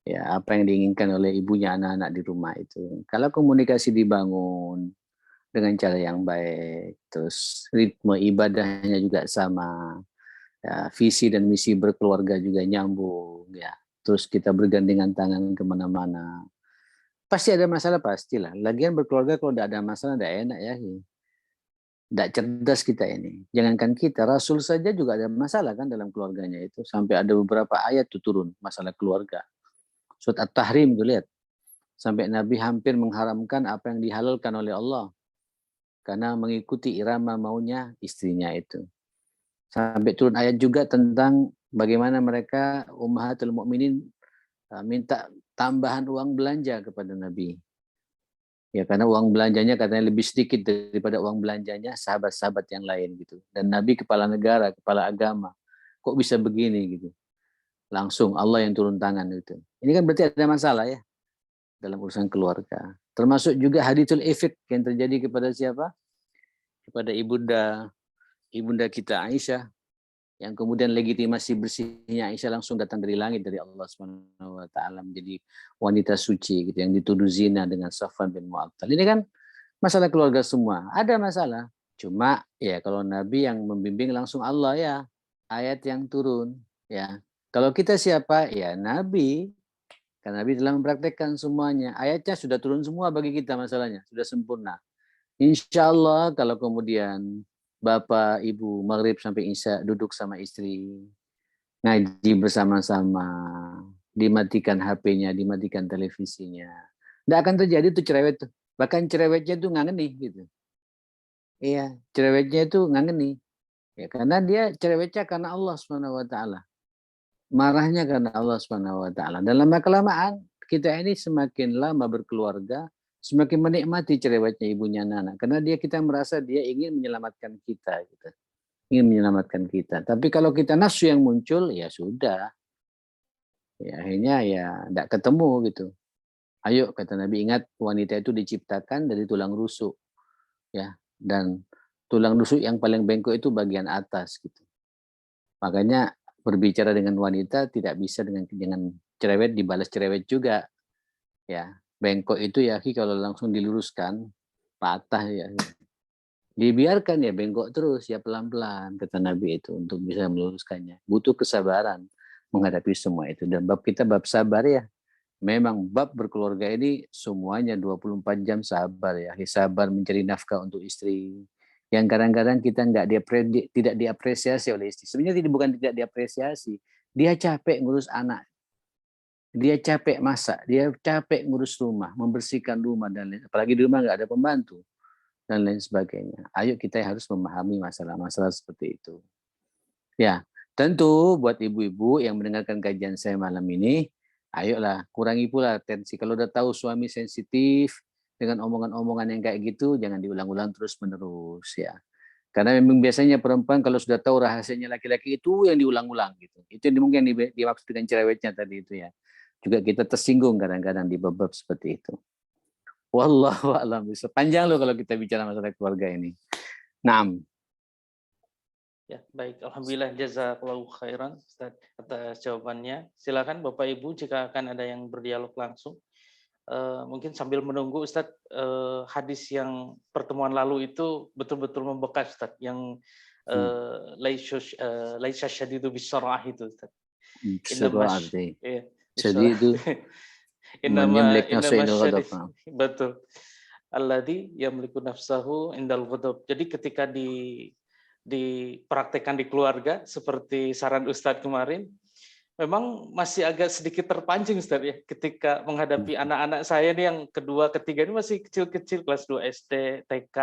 Speaker 2: ya apa yang diinginkan oleh ibunya anak-anak di rumah itu. Kalau komunikasi dibangun dengan cara yang baik, terus ritme ibadahnya juga sama, ya, visi dan misi berkeluarga juga nyambung, ya. Terus kita bergandengan tangan kemana-mana. Pasti ada masalah pastilah. Lagian berkeluarga kalau tidak ada masalah tidak enak ya. Tidak cerdas kita ini. Jangankan kita, Rasul saja juga ada masalah kan dalam keluarganya itu. Sampai ada beberapa ayat itu turun masalah keluarga. Surat At-Tahrim itu lihat. Sampai Nabi hampir mengharamkan apa yang dihalalkan oleh Allah. Karena mengikuti irama maunya istrinya itu. Sampai turun ayat juga tentang bagaimana mereka Ummahatul Mukminin minta tambahan uang belanja kepada Nabi. Ya karena uang belanjanya katanya lebih sedikit daripada uang belanjanya sahabat-sahabat yang lain gitu. Dan Nabi kepala negara, kepala agama. Kok bisa begini gitu. Langsung Allah yang turun tangan itu. Ini kan berarti ada masalah ya dalam urusan keluarga. Termasuk juga hadithul ifk yang terjadi kepada siapa? Kepada ibunda kita Aisyah yang kemudian legitimasi bersihnya Aisyah langsung datang dari langit dari Allah Subhanahu wa taala menjadi wanita suci gitu yang dituduh zina dengan Safwan bin Mu'attal. Ini kan masalah keluarga semua. Ada masalah. Cuma ya kalau Nabi yang membimbing langsung Allah ya, ayat yang turun ya. Kalau kita siapa? Ya Nabi. Karena Nabi telah mempraktekkan semuanya. Ayatnya sudah turun semua bagi kita masalahnya. Sudah sempurna. Insya Allah kalau kemudian Bapak, Ibu, Maghrib sampai Isya duduk sama istri. Ngaji bersama-sama. Dimatikan HP-nya, dimatikan televisinya. Tidak akan terjadi tuh cerewet tuh. Bahkan cerewetnya tuh ngangeni gitu. Iya, cerewetnya itu ngangeni. Ya, karena dia cerewetnya karena Allah SWT. Marahnya karena Allah Subhanahu wa taala. Dan lama kelamaan kita ini semakin lama berkeluarga, semakin menikmati cerewetnya ibunya anak-anak. Karena kita merasa dia ingin menyelamatkan kita. Gitu. Ingin menyelamatkan kita. Tapi kalau kita nafsu yang muncul, ya sudah. Ya, akhirnya ya tidak ketemu gitu. Ayo, kata Nabi, ingat wanita itu diciptakan dari tulang rusuk. Ya, dan tulang rusuk yang paling bengkok itu bagian atas gitu. Makanya berbicara dengan wanita tidak bisa dengan cerewet dibalas cerewet juga. Ya, bengkok itu ya kalau langsung diluruskan patah ya. Dibiarkan ya bengkok terus ya pelan-pelan kata Nabi itu untuk bisa meluruskannya. Butuh kesabaran menghadapi semua itu dan bab kita bab sabar ya. Memang bab berkeluarga ini semuanya 24 jam sabar ya. Sabar mencari nafkah untuk istri. Yang kadang-kadang kita tidak diapresiasi oleh istri. Sebenarnya bukan tidak diapresiasi. Dia capek ngurus anak. Dia capek masak. Dia capek ngurus rumah. Membersihkan rumah dan lain. Apalagi di rumah nggak ada pembantu. Dan lain sebagainya. Ayo kita harus memahami masalah-masalah seperti itu. Ya, tentu buat ibu-ibu yang mendengarkan kajian saya malam ini, ayolah kurangi pula tensi. Kalau udah tahu suami sensitif dengan omongan-omongan yang kayak gitu, jangan diulang-ulang terus-menerus ya. Karena memang biasanya perempuan kalau sudah tahu rahasianya laki-laki itu yang diulang-ulang gitu. Itu yang mungkin dimaksud dengan cerewetnya tadi itu ya. Juga kita tersinggung kadang-kadang di bab-bab seperti itu. Wallahu a'lam. Panjang loh kalau kita bicara masalah keluarga ini. Naam.
Speaker 1: Ya, baik. Alhamdulillah jazakallahu khairan Ustaz atas jawabannya. Silakan Bapak Ibu jika akan ada yang berdialog langsung. Mungkin sambil menunggu Ustaz, hadis yang pertemuan lalu itu betul-betul membekas Ustaz, yang laisa syadidu bisarah itu Ustaz.
Speaker 2: Surah
Speaker 1: Innamash
Speaker 2: arti.
Speaker 1: ya,
Speaker 2: Jadi
Speaker 1: bisarah.
Speaker 2: itu man yamlik nafsu indal ghadab.
Speaker 1: Syarif betul. Alladzi yamliku nafsahu indal ghadab. Jadi ketika dipraktekkan di keluarga seperti saran Ustadz kemarin, memang masih agak sedikit terpancing Ustadz ya ketika menghadapi anak-anak saya nih yang kedua, ketiga ini masih kecil-kecil kelas 2 SD, TK,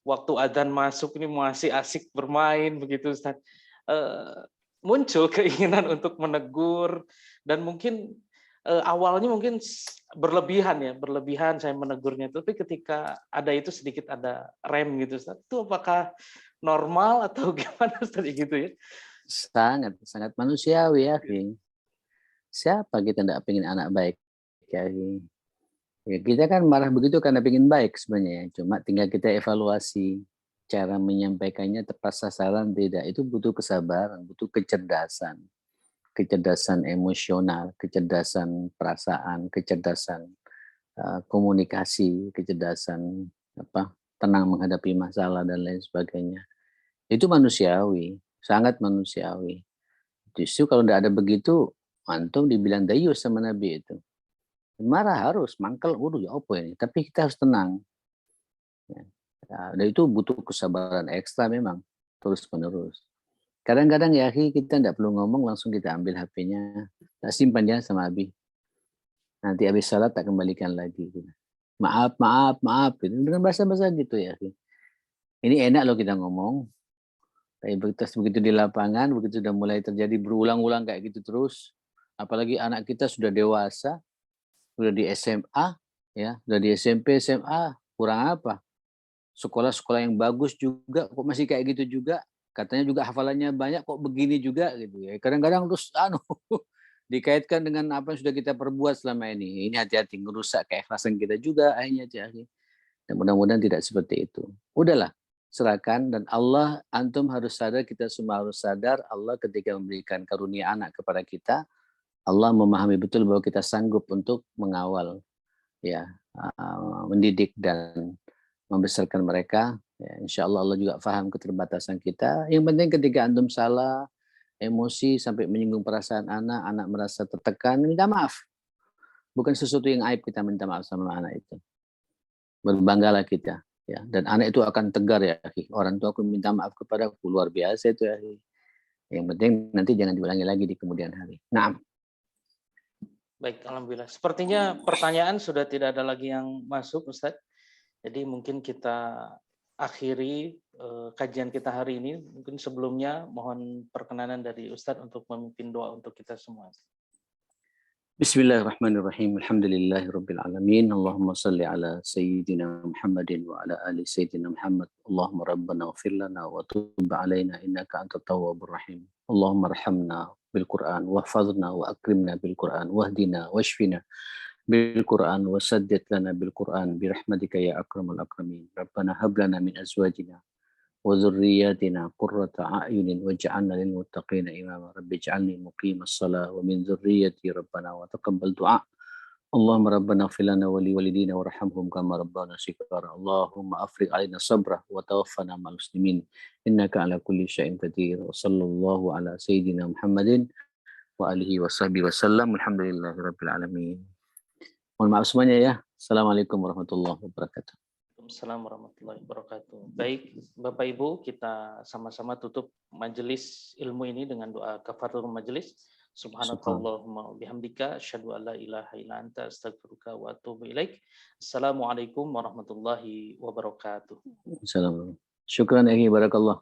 Speaker 1: waktu adzan masuk ini masih asik bermain begitu Ustadz. Muncul keinginan untuk menegur dan mungkin awalnya mungkin berlebihan saya menegurnya, tapi ketika ada itu sedikit ada rem gitu Ustadz. Itu apakah normal atau gimana Ustaz gitu ya?
Speaker 2: Sangat manusiawi ya, siapa kita tidak pengen anak baik ya, ya kita kan marah begitu karena pengen baik sebenarnya, cuma tinggal kita evaluasi cara menyampaikannya tepat sasaran tidak, itu butuh kesabaran, butuh kecerdasan emosional, kecerdasan perasaan, kecerdasan komunikasi, kecerdasan tenang menghadapi masalah dan lain sebagainya. Itu manusiawi, sangat manusiawi. Justru kalau tidak ada begitu, antum dibilang dayus sama Nabi itu. Marah harus, mangkel, ya apa ini. Tapi kita harus tenang. Ya. Dan itu butuh kesabaran ekstra memang, terus menerus. Kadang-kadang ya kita tidak perlu ngomong, langsung kita ambil HP-nya, tak simpan dia sama Abi. Nanti habis salat tak kembalikan lagi. Maaf, gitu. Dengan bahasa-bahasa gitu ya. Ini enak loh kita ngomong, tapi begitu di lapangan, begitu sudah mulai terjadi berulang-ulang kayak gitu terus, apalagi anak kita sudah dewasa, sudah di SMA, ya, sudah di SMP, SMA, kurang apa? Sekolah-sekolah yang bagus juga, kok masih kayak gitu juga? Katanya juga hafalannya banyak, kok begini juga gitu ya. Kadang-kadang terus dikaitkan dengan apa yang sudah kita perbuat selama ini. Ini hati-hati ngerusak keikhlasan kita juga akhirnya. Dan mudah-mudahan tidak seperti itu. Udahlah, serahkan, dan Allah, antum harus sadar, kita semua harus sadar, Allah ketika memberikan karunia anak kepada kita, Allah memahami betul bahwa kita sanggup untuk mengawal, ya, mendidik dan membesarkan mereka. Ya, insya Allah Allah juga paham keterbatasan kita. Yang penting ketika antum salah, emosi sampai menyinggung perasaan anak, anak merasa tertekan, minta maaf. Bukan sesuatu yang aib kita minta maaf sama anak itu. Berbanggalah kita. Ya, dan anak itu akan tegar ya, orang tua aku minta maaf kepada aku, luar biasa itu ya. Yang penting nanti jangan diulangi lagi di kemudian hari. Nah,
Speaker 1: baik, alhamdulillah. Sepertinya pertanyaan sudah tidak ada lagi yang masuk, Ustadz. Jadi mungkin kita akhiri kajian kita hari ini. Mungkin sebelumnya mohon perkenanan dari Ustadz untuk memimpin doa untuk kita semua.
Speaker 2: Bismillahirrahmanirrahim. Alhamdulillahirabbil alamin. Allahumma shalli ala sayyidina Muhammadin wa ala ali sayyidina Muhammad. Allahumma rabbana ighfir lana wa tub alaina innaka antat tawwabur rahim. Allahumma arhamna bil Qur'an wahfazna wa akrimna bil Qur'an wahdina washfina bil Qur'an wasaddid lana bil Qur'an bi rahmatika ya akramal akramin. Rabbana hab lana min azwajina wa dzurriyyatina qurrata a'yunin waj'alna lil muttaqina imama. Rabbi ij'alni muqimas shalah wa min dzurriyyati rabbana wa taqabbal du'a. Allahumma rabbana ighfir lana wa li walidina warhamhum kama rabbana shighara. Allahumma afrigh alaina sabra wa tawaffana ma'al muslimin. Innaka ala kulli syai'in qadir. Wa sallallahu ala sayyidina Muhammadin wa alihi wa sahbihi wasallam. Alhamdulillahirabbil alamin. Mohon maaf semuanya ya. Assalamualaikum warahmatullahi wabarakatuh.
Speaker 1: Waalaikumsalam warahmatullahi wabarakatuh. Baik, Bapak Ibu, kita sama-sama tutup majelis ilmu ini dengan doa kafaratul majelis. Subhanakallahumma wa bihamdika asyhadu an la ilaha illa anta astaghfiruka wa atubu ilaik. Assalamualaikum warahmatullahi wabarakatuh.
Speaker 2: Assalamualaikum. Syukran ya, barakallah.